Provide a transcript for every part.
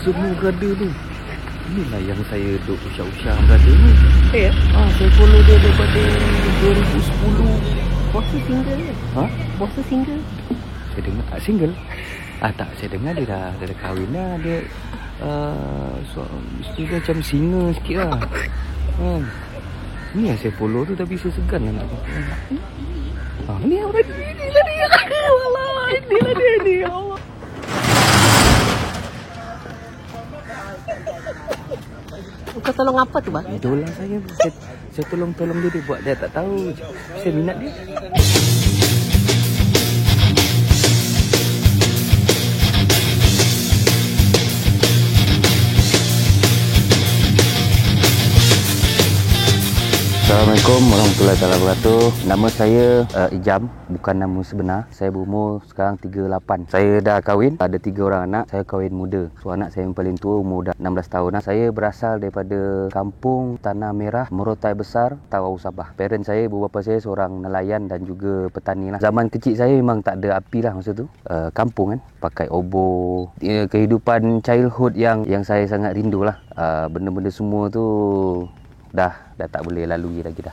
Jemur brother tu. Inilah yang saya duk usah-usah brother ni. Ya? Saya follow dia daripada 2010. Bos tu single ke? Ha? Bos tu single? Saya dengar single. Tak, saya dengar dia dah kahwin dah. Dia isteri dia macam singa sikit lah. Ni yang saya follow tu, tapi saya segan lah nak ni orang ni lah dia. Walah, inilah dia ni. Allah. Kau tolong apa tu, bang? Idola saya tolong dia buat. Dia tak tahu saya minat dia. Assalamualaikum warahmatullahi wabarakatuh. Nama saya Ijam, bukan nama sebenar. Saya berumur sekarang 38. Saya dah kahwin, ada 3 orang anak. Saya kahwin muda. So anak saya yang paling tua umur dah 16 tahun. Saya berasal daripada kampung Tanah Merah, Merotai Besar, Tawau Sabah. Parent saya, ibu bapa saya seorang nelayan dan juga petani lah. Zaman kecil saya memang tak ada api lah masa tu. Kampung kan, pakai obor. Kehidupan childhood yang saya sangat rindu lah. Benda-benda semua tu dah tak boleh lalui lagi dah.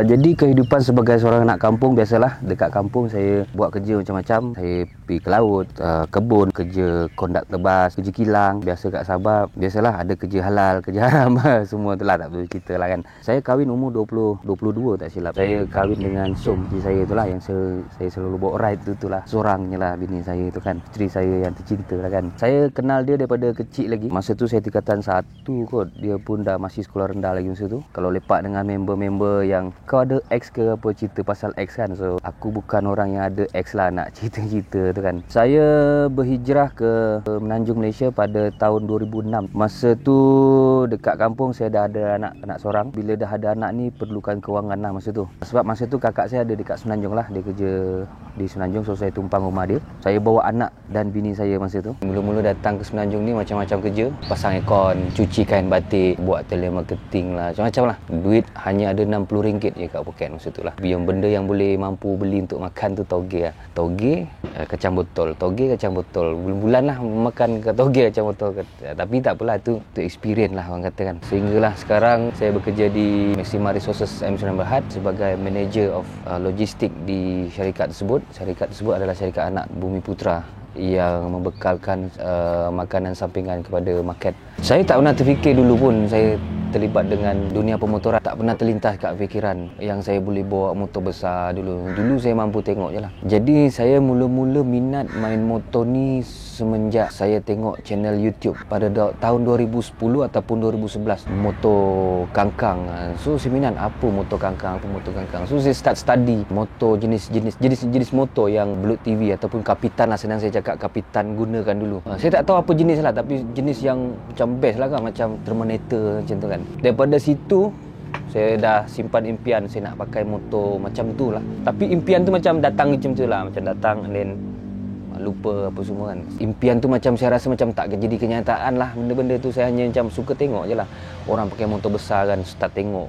Jadi kehidupan sebagai seorang anak kampung, biasalah dekat kampung saya buat kerja macam-macam. Saya pergi ke laut, kebun, kerja konduktor bas, kerja kilang. Biasa kat Sabah, biasalah ada kerja halal, kerja haram. Semua tu lah, tak perlu cerita lah kan. Saya kahwin umur 22 tak silap. Saya kahwin dengan Som, isteri saya tu lah, yang saya selalu bawa ride tu lah. Seorangnya lah bini saya tu kan, isteri saya yang tercinta lah kan. Saya kenal dia daripada kecil lagi. Masa tu saya tingkatan 1 kot. Dia pun dah masih sekolah rendah lagi masa tu. Kalau lepak dengan member-member yang kau ada ex ke apa, cerita pasal ex kan. So aku bukan orang yang ada ex lah nak cerita-cerita tu kan. Saya berhijrah ke Menanjung Malaysia pada tahun 2006. Masa tu dekat kampung saya dah ada anak seorang. Bila dah ada anak ni perlukan kewangan lah masa tu. Sebab masa tu kakak saya ada dekat Semenanjung lah. Dia kerja di Semenanjung, so saya tumpang rumah dia. Saya bawa anak dan bini saya masa tu. Mula-mula datang ke Semenanjung ni macam-macam kerja. Pasang aircon, cuci kain batik, buat telemarketing lah, macam-macam lah. Duit hanya ada RM60 je kat poket masa tu lah. Yang benda yang boleh mampu beli untuk makan tu toge lah. Toge, kacang botol. Toge, kacang botol. Bulan-bulan lah makan toge, kacang botol. Tapi tak apalah, tu experience lah orang kata kan. Sehinggalah sekarang saya bekerja di Maxima Resources M9 Berhad sebagai manager of logistik di syarikat tersebut. Syarikat tersebut adalah syarikat anak Bumi Putra yang membekalkan makanan sampingan kepada market. Saya tak pernah terfikir dulu pun saya terlibat dengan dunia pemotoran. Tak pernah terlintas kat fikiran yang saya boleh bawa motor besar dulu. Dulu saya mampu tengok je lah. Jadi saya mula-mula minat main motor ni semenjak saya tengok channel YouTube pada tahun 2010 ataupun 2011. Motor kangkang. So saya minat apa motor kangkang. So saya start study motor, jenis motor yang Blood TV ataupun Kapitan lah, senang saya cakap Kapitan gunakan dulu. Saya tak tahu apa jenis lah, tapi jenis yang macam best lah kan, macam Terminator macam tu kan. Daripada situ saya dah simpan impian saya nak pakai motor macam tu lah. Tapi impian tu macam datang macam tu lah. Macam datang and then lupa apa semua kan. Impian tu macam saya rasa macam tak jadi kenyataan lah. Benda-benda tu saya hanya macam suka tengok je lah. Orang pakai motor besar kan, start tengok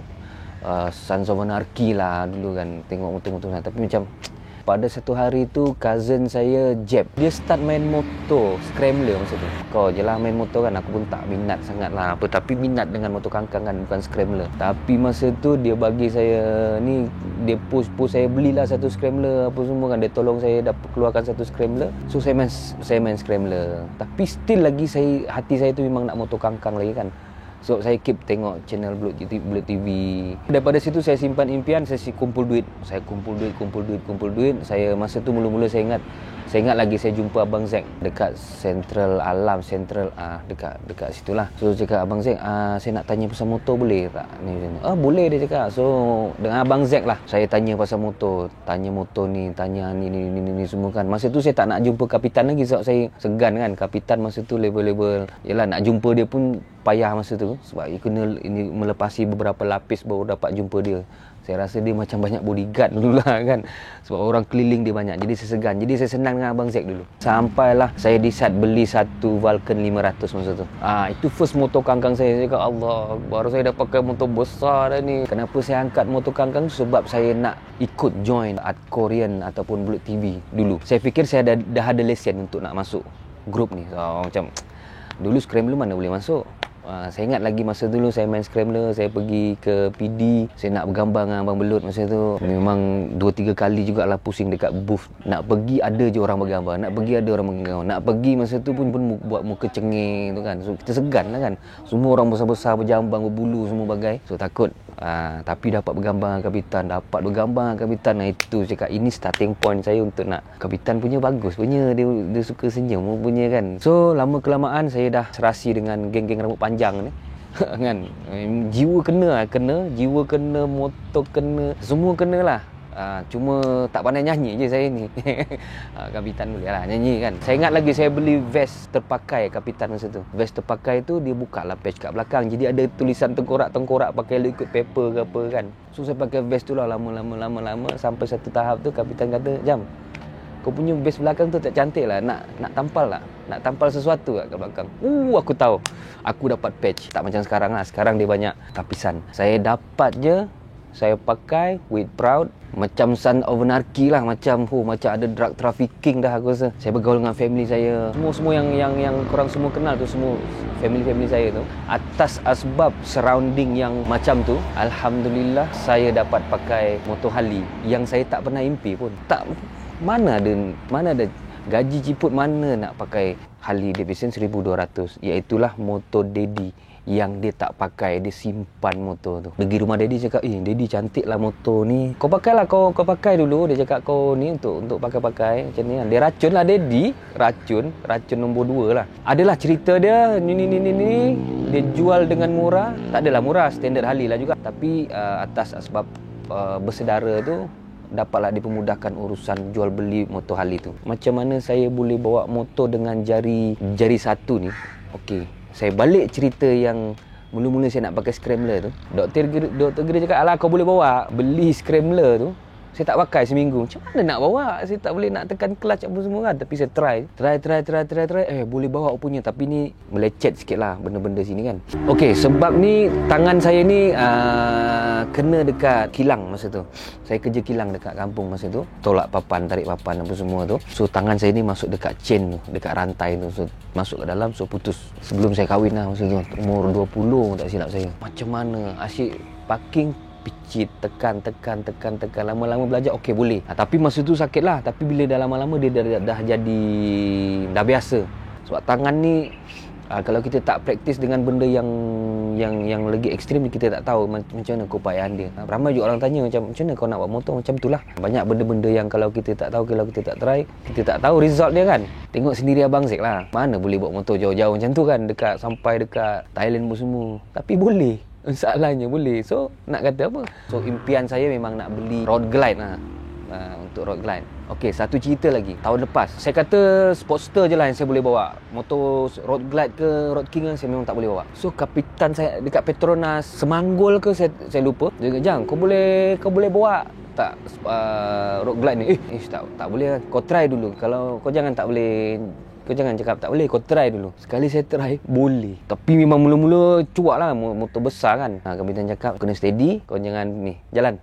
Sons of Anarchy lah dulu kan. Tengok motor-motor kan. Tapi macam pada satu hari tu cousin saya Jeb, dia start main motor scrambler masa tu. Kau je lah main motor kan, aku pun tak minat sangat lah apa, tapi minat dengan motor kangkang kan, bukan scrambler. Tapi masa tu dia bagi saya ni, dia push saya belilah satu scrambler apa semua kan. Dia tolong saya dapat keluarkan satu scrambler. So saya main scrambler. Tapi still lagi hati saya tu memang nak motor kangkang lagi kan. So saya keep tengok channel Blood TV. Daripada situ saya simpan impian, saya kumpul duit. Saya kumpul duit. Saya masa tu mula-mula saya ingat lagi saya jumpa Abang Zack dekat Central Alam, dekat situlah. So cakap, Abang Zack, saya nak tanya pasal motor boleh tak? Boleh, dia cakap. So dengan Abang Zack lah saya tanya pasal motor. Tanya motor ni, tanya ni semua kan. Masa tu saya tak nak jumpa Kapitan lagi sebab saya segan kan. Kapitan masa tu level-level, yalah nak jumpa dia pun payah masa tu sebab kena melepasi beberapa lapis baru dapat jumpa dia. Saya rasa dia macam banyak bodyguard dulu lah kan, sebab orang keliling dia banyak. Jadi saya segan. Jadi saya senang dengan Abang Zack dulu. Sampailah saya decide beli satu Vulcan 500 masa tu. Itu first motor kangkang saya. Saya cakap, Allah, baru saya dah pakai motor besar dah ni. Kenapa saya angkat motor kangkang? Sebab saya nak ikut join Art Korean ataupun Blood TV dulu. Saya fikir saya dah ada lesen untuk nak masuk grup ni. So, macam Dulu scrambler mana boleh masuk. Saya ingat lagi masa dulu saya main scrambler, saya pergi ke PD, saya nak bergambar dengan Abang Belut masa tu. Memang 2-3 kali jugalah pusing dekat booth. Nak pergi ada je orang bergambar, nak pergi ada orang bergambar. Nak pergi masa tu pun buat muka cengeng tu kan. So kita segan lah kan. Semua orang besar-besar berjambang, berbulu semua bagai. So takut. Tapi dapat bergambar dengan kapitan, dapat bergambar dengan kapitan. Itu cakap ini starting point saya untuk nak. Kapitan punya bagus punya, dia suka senyum punya kan. So lama kelamaan saya dah serasi dengan geng-geng rambut panjang ni. Kan, jiwa kena, jiwa kena, motor kena, semua kena lah. Cuma tak pandai nyanyi je saya ni. Kapitan boleh lah nyanyi kan. Saya ingat lagi saya beli vest terpakai kapitan masa tu. Vest terpakai tu dia buka lah patch kat belakang, jadi ada tulisan tengkorak-tengkorak pakai liquid paper ke apa kan. So saya pakai vest tu lah lama sampai satu tahap tu kapitan kata, "Jam, kau punya vest belakang tu tak cantik lah, nak tampal lah, nak tampal sesuatu kat belakang." Aku tahu aku dapat patch. Tak macam sekarang lah, sekarang dia banyak lapisan. Saya dapat je, saya pakai with proud. Macam son of anarchy lah, macam ada drug trafficking dah aku rasa. Saya bergaul dengan family saya, semua yang korang semua kenal tu, semua family saya tu. Atas asbab surrounding yang macam tu, alhamdulillah saya dapat pakai motor Harley yang saya tak pernah impi pun. Mana ada gaji ciput mana nak pakai Harley Davidson 1200, iaitulah motor daddy yang dia tak pakai, dia simpan motor tu. Pergi rumah daddy cakap, daddy cantik lah motor ni, kau pakailah, kau pakai dulu. Dia cakap kau ni untuk pakai macam ni kan. Dia racun lah daddy, racun nombor 2 lah. Adalah cerita dia ni dia jual dengan murah. Tak adalah murah, standard Harley lah juga. Tapi atas sebab bersedara tu dapatlah dipermudahkan urusan jual beli motor Harley tu. Macam mana saya boleh bawa motor dengan jari satu ni? Okey, saya balik cerita yang mula-mula saya nak pakai scrambler tu. Doktor Gera cakap, "Alah, kau boleh bawa." Beli scrambler tu, saya tak pakai seminggu. Macam mana nak bawa? Saya tak boleh nak tekan clutch apa semua kan. Tapi saya try. Boleh bawa punya. Tapi ni melecet sikit lah benda-benda sini kan. Okey, sebab ni tangan saya ni kena dekat kilang masa tu. Saya kerja kilang dekat kampung masa tu. Tolak papan, tarik papan apa semua tu. So tangan saya ni masuk dekat chain tu, dekat rantai tu. So masuk ke dalam, so putus. Sebelum saya kahwin lah masa tu. Umur 20 tak silap saya. Macam mana? Asyik parking, picit, tekan. Lama-lama belajar, okey boleh. Tapi masa tu sakit lah. Tapi bila dah lama-lama dia dah jadi, dah biasa. Sebab tangan ni, kalau kita tak praktis dengan benda yang lagi ekstrim, kita tak tahu macam mana keupayaan dia. Ramai juga orang tanya macam mana kau nak buat motor macam tu lah. Banyak benda-benda yang kalau kita tak tahu, kalau kita tak try, kita tak tahu result dia kan. Tengok sendiri Abang Zek lah. Mana boleh buat motor jauh-jauh macam tu kan, sampai dekat Thailand pun semua. Tapi boleh. Masalahnya boleh. So nak kata apa? So impian saya memang nak beli road glide lah. Untuk road glide. Okey, satu cerita lagi. Tahun lepas saya kata Sportster je lah yang saya boleh bawa. Motor road glide ke road king saya memang tak boleh bawa. So kapitan saya dekat Petronas Semanggol ke saya lupa. Dia kata, "Jang, kau boleh bawa tak road glide ni?" Tak boleh. Kau try dulu. Kalau kau jangan cakap tak boleh, kau try dulu. Sekali saya try, boleh. Tapi memang mula-mula cuak lah, motor besar kan. Kapitan cakap, kena steady, kau jangan ni, jalan.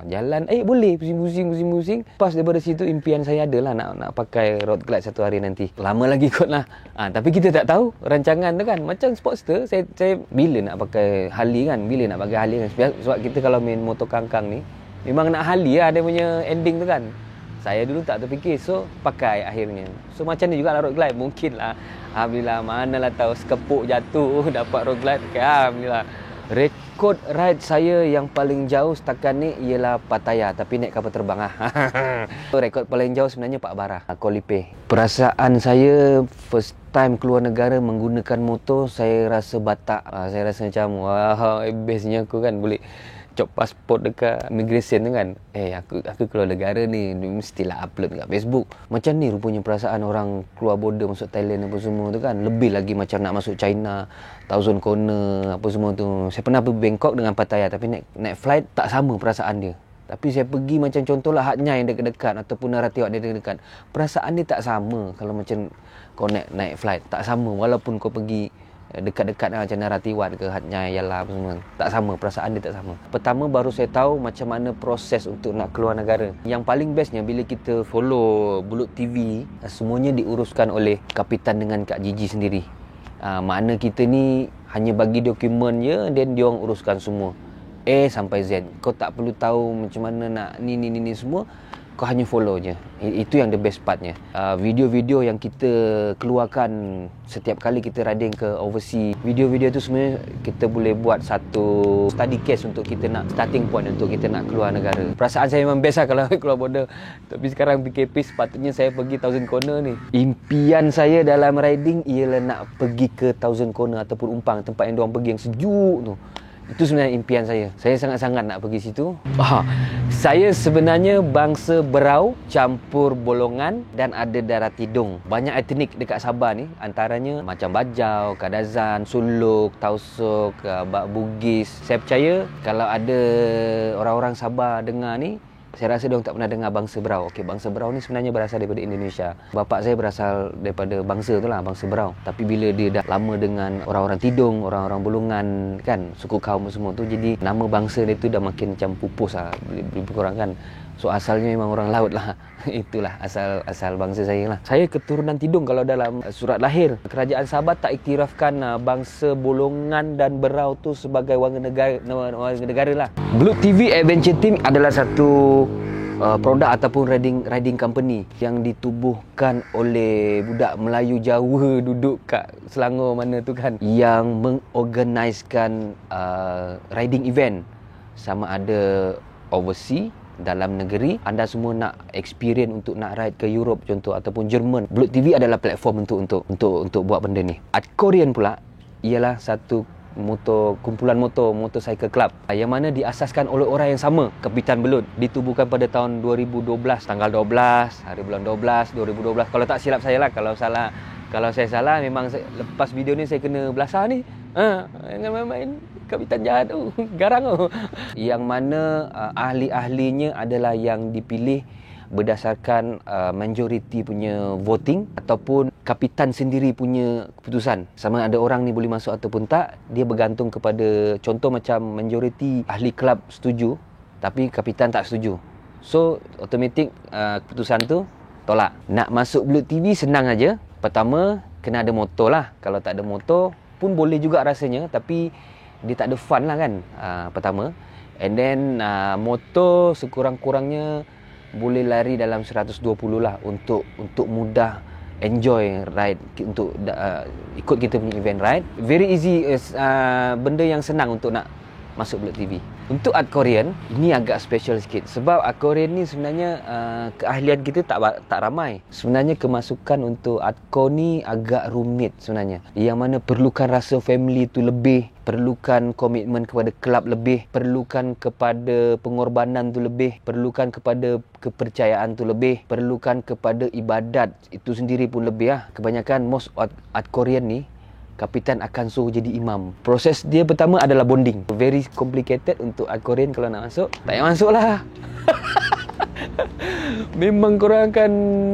Jalan, boleh, pusing. Pas daripada situ, impian saya adalah nak pakai road glide satu hari nanti. Lama lagi kot lah. Tapi kita tak tahu rancangan tu kan. Macam Sportster, saya bila nak pakai Harley kan. Sebab kita kalau main motor kangkang ni, memang nak Harley lah dia punya ending tu kan. Saya dulu tak terfikir, so pakai akhirnya. So macam ni juga lah road glide. Mungkin lah, alhamdulillah, manalah tahu sekepuk jatuh dapat road glide. Okay, alhamdulillah. Rekod ride saya yang paling jauh setakat ni ialah Pattaya, tapi naik kapal terbang lah. Rekod paling jauh sebenarnya Pak Barah, Kuala Lumpur. Perasaan saya first time keluar negara menggunakan motor, saya rasa batak. Saya rasa macam, wah, bestnya aku kan boleh cop pasport dekat immigration tu kan. Aku keluar negara ni, mestilah upload kat Facebook. Macam ni rupanya perasaan orang keluar border masuk Thailand apa semua tu kan. Lebih lagi macam nak masuk China, Thousand Corner apa semua tu. Saya pernah pergi Bangkok dengan Pattaya, tapi naik flight tak sama perasaan dia. Tapi saya pergi macam contohlah Hat Nyai yang dekat-dekat ataupun Narathiwat dia dekat-dekat. Perasaan dia tak sama kalau macam kau naik flight. Tak sama walaupun kau pergi dekat-dekat macam Narathiwat ke Hat Nyai Yala apa semua. Tak sama, perasaan dia tak sama. Pertama baru saya tahu macam mana proses untuk nak keluar negara. Yang paling bestnya bila kita follow Bulut TV, semuanya diuruskan oleh kapitan dengan Kak Gigi sendiri. Mana kita ni hanya bagi dokumen je, then dia orang uruskan semua A sampai Z. Kau tak perlu tahu macam mana nak ni semua. Kau hanya follow je. Itu yang the best partnya. Video-video yang kita keluarkan setiap kali kita riding ke overseas, video-video tu sebenarnya kita boleh buat satu study case untuk kita nak starting point untuk kita nak keluar negara. Perasaan saya memang best lah kalau keluar border. Tapi sekarang PKP sepatutnya saya pergi Thousand Corner ni. Impian saya dalam riding ialah nak pergi ke Thousand Corner ataupun Umpang, tempat yang diorang pergi yang sejuk tu. Itu sebenarnya impian saya. Saya sangat-sangat nak pergi situ. Saya sebenarnya bangsa Berau campur Bolongan dan ada darah Tidung. Banyak etnik dekat Sabah ni, antaranya macam Bajau, Kadazan, Suluk, Tausug, Bak Bugis. Saya percaya kalau ada orang-orang Sabah dengar ni, saya rasa dia orang tak pernah dengar bangsa Berau. Okey, bangsa Berau ni sebenarnya berasal daripada Indonesia. Bapak saya berasal daripada bangsa tu lah, bangsa Berau. Tapi bila dia dah lama dengan orang-orang Tidung, orang-orang Bolongan kan, suku kaum semua tu, jadi nama bangsa dia tu dah makin macam pupus lah, berkurang kan. So asalnya memang orang laut lah. Itulah asal bangsa saya lah. Saya keturunan Tidung kalau dalam surat lahir. Kerajaan Sabah tak iktirafkan bangsa Bolongan dan Berau tu sebagai warga negara lah. Blood TV Adventure Team adalah satu produk ataupun riding company yang ditubuhkan oleh budak Melayu Jawa duduk kat Selangor mana tu kan, yang mengorganiskan riding event, sama ada overseas, dalam negeri. Anda semua nak experience untuk nak ride ke Europe contoh ataupun Jerman, Blood TV adalah platform untuk buat benda ni. Art Korean pula ialah satu kumpulan motorcycle club yang mana diasaskan oleh orang yang sama, Kapitan Belut. Ditubuhkan pada tahun 2012, tanggal 12 hari bulan 12 2012. Kalau tak silap saya lah, kalau saya salah memang lepas video ni saya kena belasah ni. Jangan main-main Kapitan jahat tu, garang tu. Yang mana ahli-ahlinya adalah yang dipilih berdasarkan majoriti punya voting ataupun kapitan sendiri punya keputusan. Sama ada orang ni boleh masuk ataupun tak, dia bergantung kepada, contoh macam majoriti ahli kelab setuju tapi kapitan tak setuju. So automatik keputusan tu tolak. Nak masuk Blood TV senang aja. Pertama kena ada motor lah. Kalau tak ada motor pun boleh juga rasanya, tapi dia tak ada fun lah kan, pertama. And then motor sekurang-kurangnya boleh lari dalam 120 lah untuk mudah enjoy ride, untuk ikut kita punya event ride. Very easy, benda yang senang untuk nak masuk Blood TV. Untuk Art Korean, ini agak special sikit. Sebab Art Korean ni sebenarnya keahlian kita tak ramai. Sebenarnya kemasukan untuk Art Core ni agak rumit sebenarnya. Yang mana perlukan rasa family tu lebih, perlukan komitmen kepada kelab lebih, perlukan kepada pengorbanan tu lebih, perlukan kepada kepercayaan tu lebih, perlukan kepada ibadat itu sendiri pun lebih lah. Kebanyakan most Art Korean ni kapitan akan suruh jadi imam. Proses dia pertama adalah bonding. Very complicated untuk Art Korean kalau nak masuk. Tak payah masuk lah. Memang korang akan...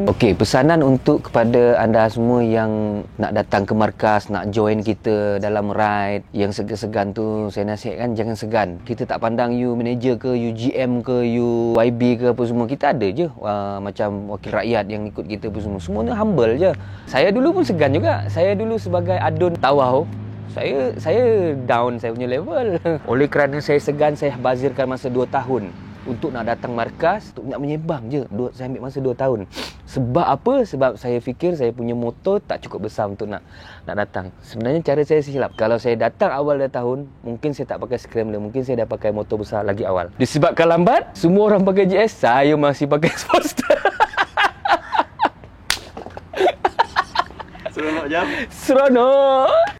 Okey, pesanan untuk kepada anda semua yang nak datang ke markas, nak join kita dalam ride, yang segan-segan tu, saya nasihatkan jangan segan. Kita tak pandang you manager ke, you GM ke, you YB ke apa semua. Kita ada je macam wakil rakyat yang ikut kita apa semua. Semua ni humble je. Saya dulu pun segan juga. Saya dulu sebagai adun Tawau, saya down saya punya level. Oleh kerana saya segan, saya bazirkan masa 2 tahun untuk nak datang markas, untuk nak menyembang je. Saya ambil masa 2 tahun. Sebab apa? Sebab saya fikir saya punya motor tak cukup besar untuk nak datang. Sebenarnya cara saya silap. Kalau saya datang awal dah tahun, mungkin saya tak pakai Scrambler, mungkin saya dah pakai motor besar lagi awal. Disebabkan lambat, semua orang pakai GS, saya masih pakai Sportster. Seronok jam. Seronok.